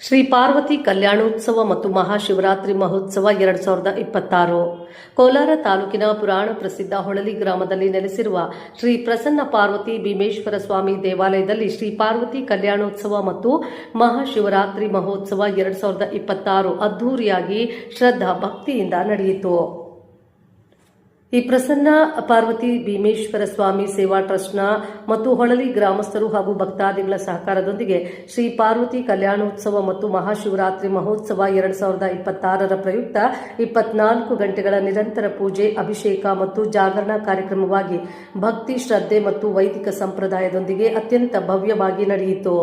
ಶ್ರೀ ಪಾರ್ವತಿ ಕಲ್ಯಾಣೋತ್ಸವ ಮತ್ತು ಮಹಾಶಿವರಾತ್ರಿ ಮಹೋತ್ಸವ 2026 ಕೋಲಾರ ತಾಲೂಕಿನ ಪುರಾಣ ಪ್ರಸಿದ್ಧ ಹೊಳಲಿ ಗ್ರಾಮದಲ್ಲಿ ನೆಲೆಸಿರುವ ಶ್ರೀ ಪ್ರಸನ್ನ ಪಾರ್ವತಿ ಭೀಮೇಶ್ವರ ಸ್ವಾಮಿ ದೇವಾಲಯದಲ್ಲಿ ಶ್ರೀ ಪಾರ್ವತಿ ಕಲ್ಯಾಣೋತ್ಸವ ಮತ್ತು ಮಹಾಶಿವರಾತ್ರಿ ಮಹೋತ್ಸವ 2026 ಅದ್ದೂರಿಯಾಗಿ ಶ್ರದ್ಧಾ ಭಕ್ತಿಯಿಂದ ನಡೆಯಿತು. ಈ ಪ್ರಸನ್ನ ಪಾರ್ವತಿ ಭೀಮೇಶ್ವರ ಸ್ವಾಮಿ ಸೇವಾ ಟ್ರಸ್ಟ್ನ ಮತ್ತು ಹೊಳಲಿ ಗ್ರಾಮಸ್ಥರು ಹಾಗೂ ಭಕ್ತಾದಿಗಳ ಸಹಕಾರದೊಂದಿಗೆ ಶ್ರೀ ಪಾರ್ವತಿ ಕಲ್ಯಾಣೋತ್ಸವ ಮತ್ತು ಮಹಾಶಿವರಾತ್ರಿ ಮಹೋತ್ಸವ 2026ರ ಪ್ರಯುಕ್ತ 24 ಗಂಟೆಗಳ ನಿರಂತರ ಪೂಜೆ, ಅಭಿಷೇಕ ಮತ್ತು ಜಾಗರಣಾ ಕಾರ್ಯಕ್ರಮವಾಗಿ ಭಕ್ತಿ, ಶ್ರದ್ಧೆ ಮತ್ತು ವೈದಿಕ ಸಂಪ್ರದಾಯದೊಂದಿಗೆ ಅತ್ಯಂತ ಭವ್ಯವಾಗಿ ನಡೆಯಿತು.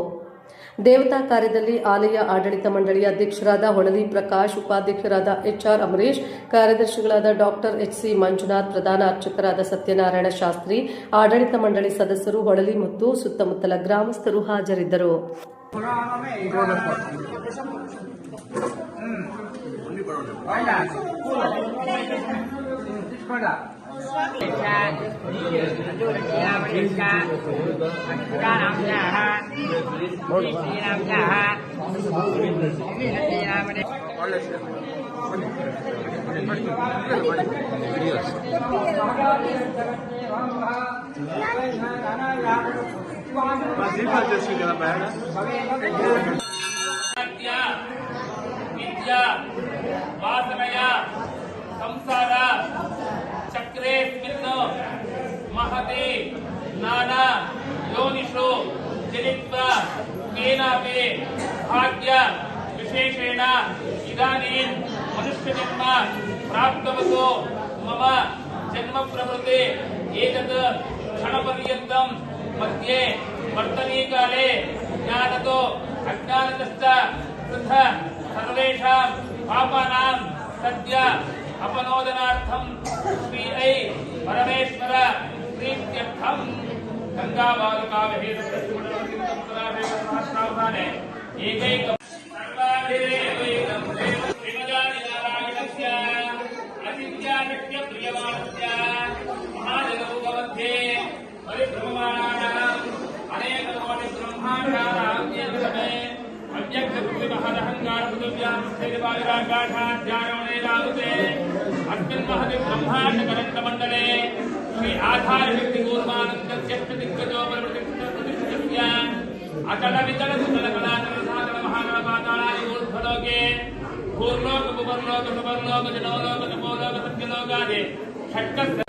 ದೇವತಾ ಕಾರ್ಯದಲ್ಲಿ ಆಲಯ ಆಡಳಿತ ಮಂಡಳಿಯ ಅಧ್ಯಕ್ಷರಾದ ಹೊಳಲಿ ಪ್ರಕಾಶ್, ಉಪಾಧ್ಯಕ್ಷರಾದ HR ಅಮರೇಶ್, ಕಾರ್ಯದರ್ಶಿಗಳಾದ ಡಾಕ್ಟರ್ HC ಮಂಜುನಾಥ್, ಪ್ರಧಾನ ಅರ್ಚಕರಾದ ಸತ್ಯನಾರಾಯಣ ಶಾಸ್ತ್ರಿ, ಆಡಳಿತ ಮಂಡಳಿ ಸದಸ್ಯರು, ಹೊಳಲಿ ಮತ್ತು ಸುತ್ತಮುತ್ತಲ ಗ್ರಾಮಸ್ಥರು ಹಾಜರಿದ್ದರು. ವಿದ್ಯಾ ವಾಸನಯ ಸಂಸಾರ ಚಕ್ರೆ ಸ್ಮಿನ್ ಮಹತಿ ನಾನಾ ಯೋನಿಷು ಜನಿತ್ವ ಕೇನಾಪಿ ಭಾಗ್ಯ ವಿಶೇಷೇಣ ಇದಾನೀಂ ಮನುಷ್ಯ ಜನ್ಮ ಪ್ರಾಪ್ತವತು ಮಮ ಜನ್ಮ ಪ್ರವೃತ್ತಿ ಏತತ್ ಕ್ಷಣಪರ್ಯಂತಂ ಮಧ್ಯೆ ವರ್ತನೆ ಕಾಲೇ ಜ್ಞಾನತೋ ಅಜ್ಞಾನತಶ್ಚ ಪೃಥ ಸರ್ವೇಷಾಂ ಪಾಪಾನಾಂ ಸದ್ಯ ಅಪನೋದನಾರ್ಥಂ ಶ್ರೀ ಐ ಪರಮೇಶ್ವರ ಪ್ರೀತ್ಯರ್ಥಂ ಗಂಗಾಬಾಲಕಾವೇದ ಪ್ರತಿಷ್ಠಾನೆ ಏಕೈಕ ಅತಿಥ್ಯಾಶಕ್ಯ ಪ್ರಿಯಮಾಣಸ್ಯ ಮಹಾಜಗರುಗಮಧ್ಯೆ ಪರಿಭ್ರಮಮಾಣಾನಾಂ ಅನೇಕ ಕೋಟಿ ಬ್ರಹ್ಮಾಂಡಾನಾಂ ನಿಯಂತ್ರಮೆ ಅವ್ಯಕ್ತಕೃತಿ ಮಹದಹಂಕಾರ ಪೃಥಿವ್ಯಾಂ ಸ್ಥೈರ್ಯವಾಯುರಾಕಾಶಾಧ್ಯಾನವನೇಲಾಗುತ್ತೆ ಅಸ್ಮಿನ್ ಮಹತಿ ಬ್ರಹ್ಮಾಂಡ ಕರಂಡ ಮಂಡಲೆ ಶ್ರೀ ಆಧಾರಶಕ್ತಿ ಕೂರ್ಮಾನಂದಸ್ಯ ದಿಗ್ಗಜೋ ಪ್ರತಿಷ್ಠಿತಸ್ಯ ಅಚಲ ವಿಚಲ ಸುತಲ ಕಲಾಚಲ ಸಾಧನ ಮಹಾಗಣ ಪಾತಾಳಾದಿ ಊರ್ಧ್ವಲೋಕೆ ಭೂರ್ಲೋಕ ಭುವರ್ಲೋಕ ಸುವರ್ಲೋಕ ಜನೋಲೋಕ ತಪೋಲೋಕ ಸತ್ಯಲೋಕಾದಿ ಷಟ್ಕಸ್ಯ